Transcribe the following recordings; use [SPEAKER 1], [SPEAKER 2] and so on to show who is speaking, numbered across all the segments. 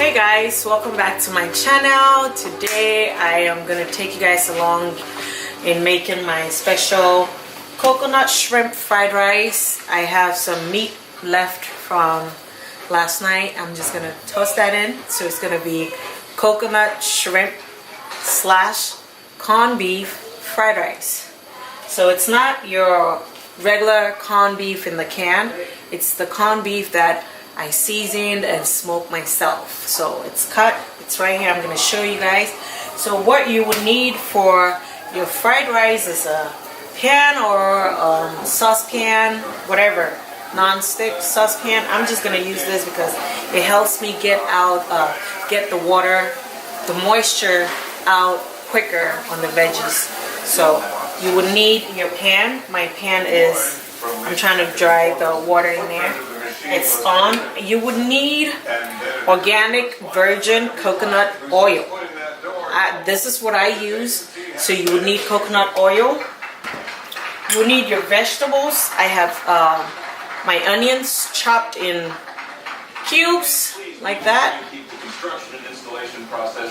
[SPEAKER 1] Hey guys, welcome back to my channel. Today I am gonna take you guys along in making my special coconut shrimp fried rice. I have some meat left from last night. I'm just gonna toss that in. So it's gonna be coconut shrimp slash corned beef fried rice. So it's not your regular corned beef in the can. It's the corned beef that I seasoned and smoked myself. So it's cut, it's right here. I'm going to show you guys. So what you would need for your fried rice is a pan or saucepan, whatever, non-stick saucepan. I'm just going to use this because it helps me get the water, the moisture out quicker on the veggies. So you would need your pan. My pan is, I'm trying to dry the water in there. It's on. You would need organic virgin coconut oil. This is what I use. So you would need coconut oil. You would need your vegetables. I have my onions chopped in cubes like that.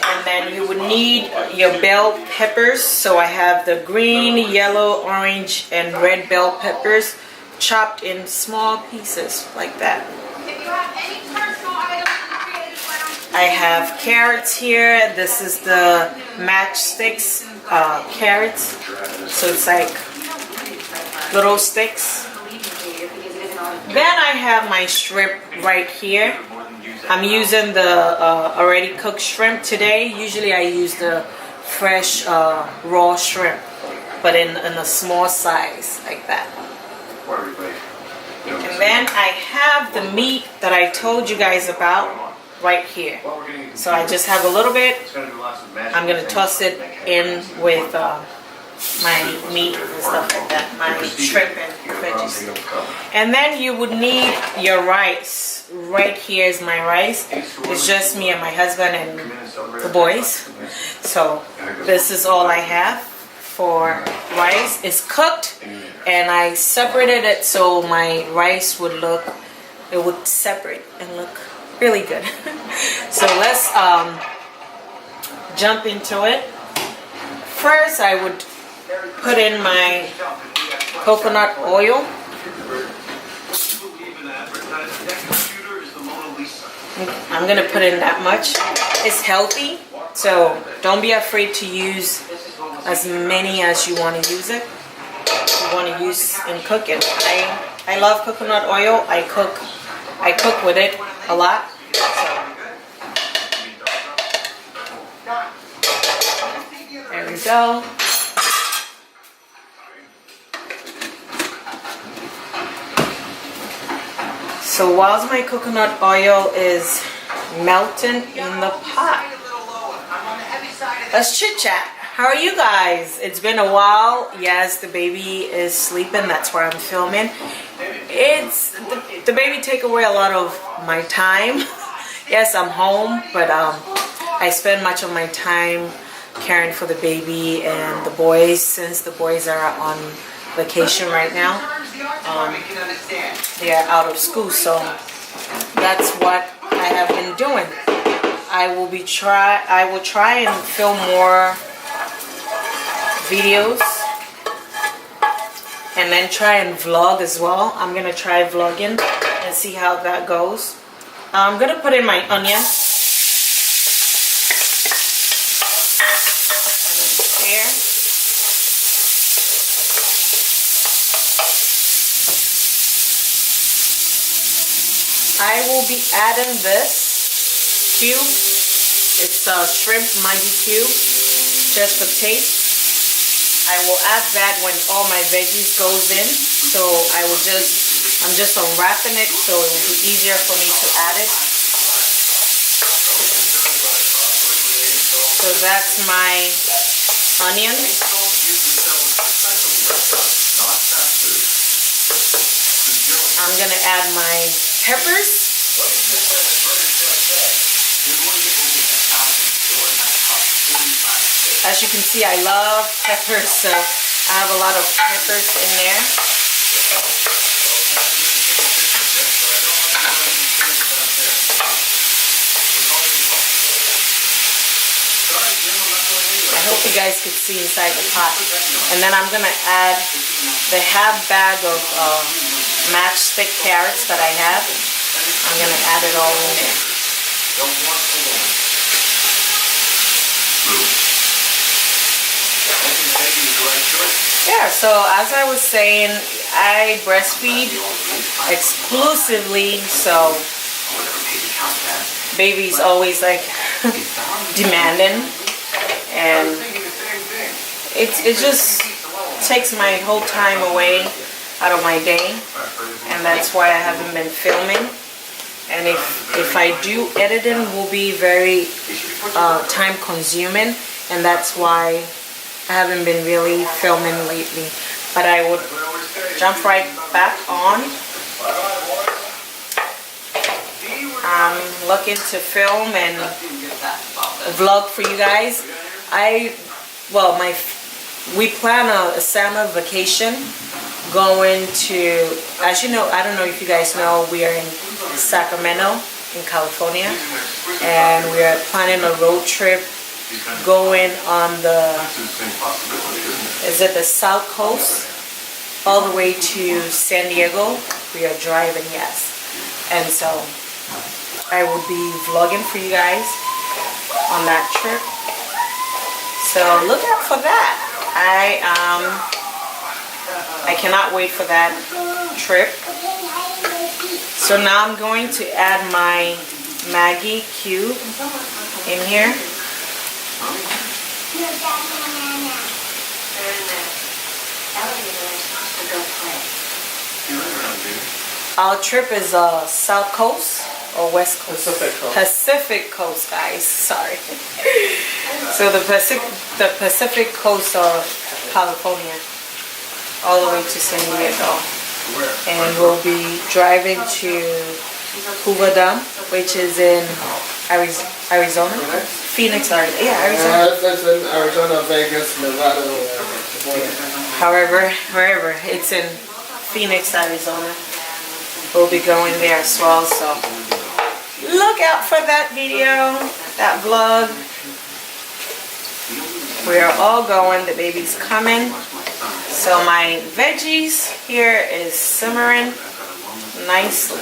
[SPEAKER 1] And then you would need your bell peppers. So I have the green, yellow, orange, and red bell peppers chopped in small pieces like that. I have carrots here. This is the matchsticks carrots. So it's like little sticks. Then I have my shrimp right here. I'm using the already cooked shrimp today. Usually I use the fresh raw shrimp, but in a small size like that. And then I have the meat that I told you guys about right here. So I just have a little bit. I'm going to toss it in with my meat and stuff like that, my shrimp and veggies. And then you would need your rice. Right here is my rice. It's just me and my husband and the boys. So this is all I have for rice. It's cooked and I separated it so my rice would look, it would separate and look really good. So let's jump into it. First I would put in my coconut oil. I'm gonna put in that much. It's healthy, so don't be afraid to use as many as you want to use it. You want to use and cook it. I love coconut oil. I cook with it a lot. There we go. So while my coconut oil is melting in the pot, let's chit chat. How are you guys? It's been a while. Yes, the baby is sleeping. That's why I'm filming. It's the baby take away a lot of my time. Yes, I'm home, but I spend much of my time caring for the baby and the boys since the boys are on vacation right now. They are out of school, so that's what I have been doing. I will try and film more videos and then try and vlog as well. I'm gonna try vlogging and see how that goes. I'm gonna put in my onion and then here. I will be adding this cube. It's a shrimp Maggi cube, just for taste. I will add that when all my veggies goes in. So I'm just unwrapping it so it will be easier for me to add it. So that's my onion. I'm gonna add my peppers. As you can see, I love peppers, so I have a lot of peppers in there. you guys could see inside the pot. And then I'm gonna add the half bag of matchstick carrots that I have. I'm gonna add it all in there. Yeah, so as I was saying, I breastfeed exclusively, so baby's always like demanding, and it just takes my whole time away out of my day, and that's why I haven't been filming. And if I do, editing will be very time consuming, and that's why I haven't been really filming lately. But I would jump right back on. I'm looking to film and vlog for you guys. We plan a summer vacation going to, as you know, I don't know if you guys know, we are in Sacramento in California, and we are planning a road trip going on the South Coast all the way to San Diego. We are driving, yes, and so I will be vlogging for you guys on that trip, so look out for that. I cannot wait for that trip. So now I'm going to add my Maggi cube in here. Our trip is South Coast or West Coast? Pacific Coast, guys. Sorry. So the Pacific Coast of California, all the way to San Diego, and we'll be driving to Hoover Dam, which is in Arizona. Phoenix, Arizona. Yeah, Arizona.
[SPEAKER 2] That's in Arizona, Vegas, Nevada.
[SPEAKER 1] However, wherever, it's in Phoenix, Arizona. We'll be going there as well, so look out for that video, that vlog. We are all going, the baby's coming. So my veggies here is simmering nicely.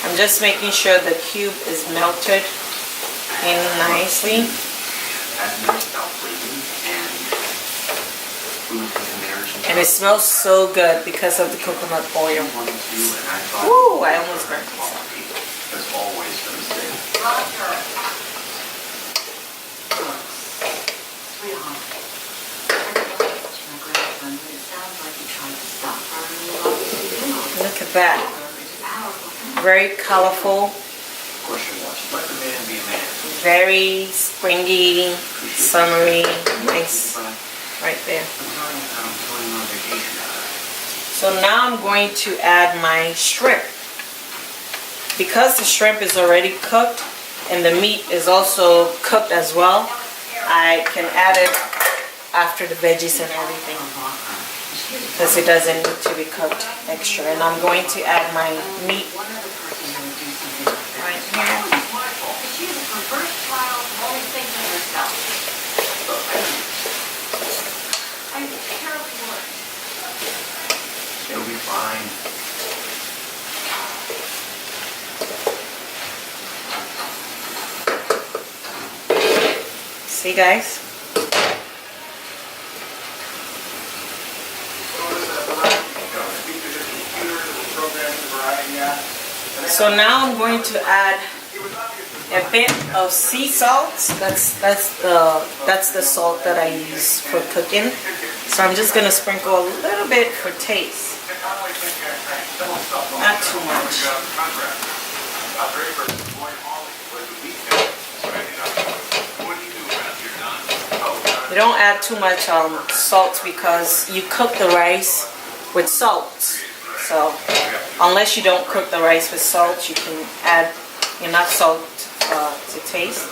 [SPEAKER 1] I'm just making sure the cube is melted in nicely. And it smells so good because of the coconut oil. Woo, I almost burnt myself. Look at that. Very colorful. Very springy, summery, nice right there. So now I'm going to add my shrimp. Because the shrimp is already cooked and the meat is also cooked as well, I can add it after the veggies and everything, because it doesn't need to be cooked extra. And I'm going to add my meat right here.
[SPEAKER 3] It'll be fine.
[SPEAKER 1] See, guys? So now I'm going to add a bit of sea salt. That's the salt that I use for cooking. So I'm just gonna sprinkle a little bit for taste. Not too much. You don't add too much salt because you cook the rice with salt. So unless you don't cook the rice with salt, you can add enough salt to taste.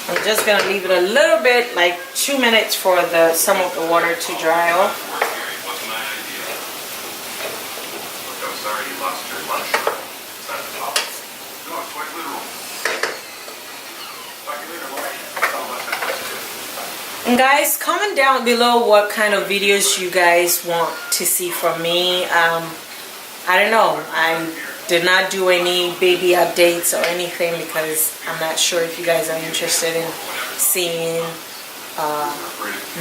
[SPEAKER 1] I'm just gonna leave it a little bit, like 2 2 minutes for some of the water to dry off. And guys, comment down below what kind of videos you guys want to see from me. I don't know. I did not do any baby updates or anything because I'm not sure if you guys are interested in seeing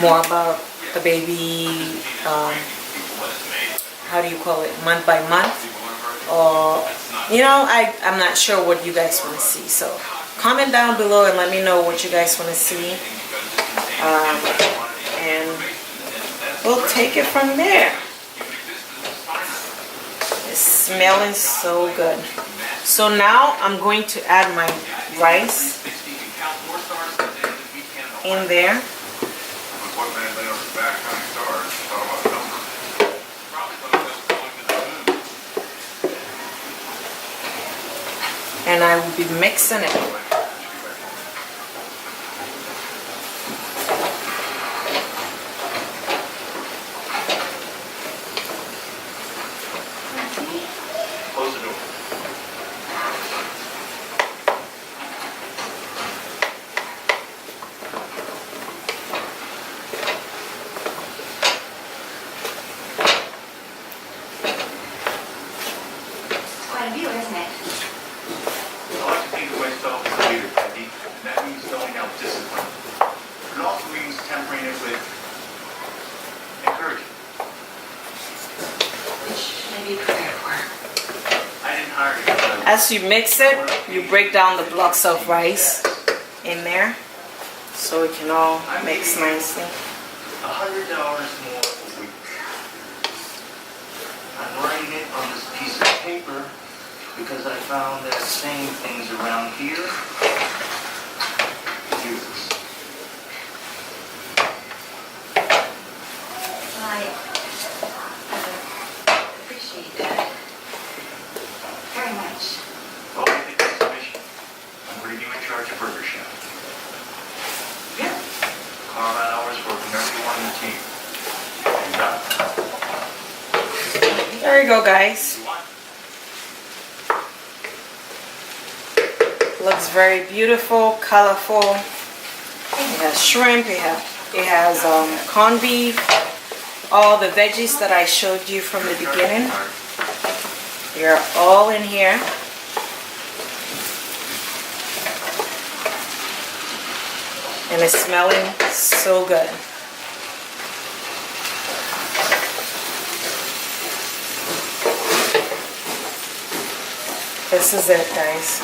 [SPEAKER 1] more about the baby, how do you call it, month by month, or you know, I'm not sure what you guys want to see. So comment down below and let me know what you guys want to see, and we'll take it from there. It's smelling so good. So now I'm going to add my rice in there. And I will be mixing it.
[SPEAKER 3] Close the door.
[SPEAKER 4] Quite a view, isn't it?
[SPEAKER 3] I like to think of myself as a leader, Peggy, and that means doling out discipline. It also means tempering it with encouragement.
[SPEAKER 4] Which may be prepared for.
[SPEAKER 3] I didn't hire you, but
[SPEAKER 1] As you mix it, you break down the blocks of rice in there so it can all mix nicely.
[SPEAKER 3] $100 more a week. I'm writing it on this piece of paper because I found that saying things around here is useless.
[SPEAKER 4] I appreciate that very much.
[SPEAKER 3] Well, I think that's the mission. I'm putting you in charge of Burger Chef.
[SPEAKER 4] Yeah.
[SPEAKER 3] Carve out hours for everyone in the team. And done.
[SPEAKER 1] There you go, guys.
[SPEAKER 3] You want?
[SPEAKER 1] Looks very beautiful, colorful. It has shrimp, it has corned beef, all the veggies that I showed you from the beginning. They're all in here. And it's smelling so good. This is it, guys.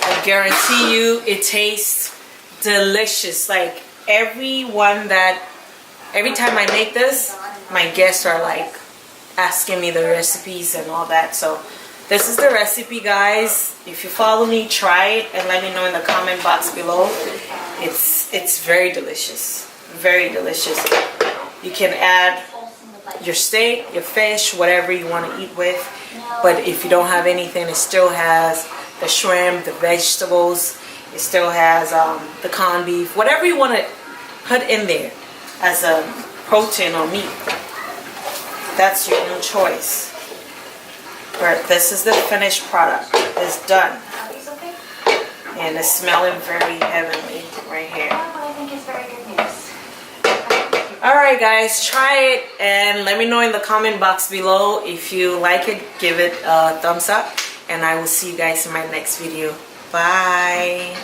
[SPEAKER 1] I guarantee you it tastes delicious. Like every time I make this, my guests are like asking me the recipes and all that. So this is the recipe, guys. If you follow me, try it and let me know in the comment box below. It's very delicious. Very delicious. You can add your steak, your fish, whatever you want to eat with. But if you don't have anything, it still has the shrimp, the vegetables. It still has the corned beef. Whatever you want to put in there as a protein or meat. That's your own choice. But this is the finished product. It's done. And it's smelling very heavenly right here.
[SPEAKER 4] What I think is very good news.
[SPEAKER 1] Alright guys, try it and let me know in the comment box below. If you like it, give it a thumbs up. And I will see you guys in my next video. Bye.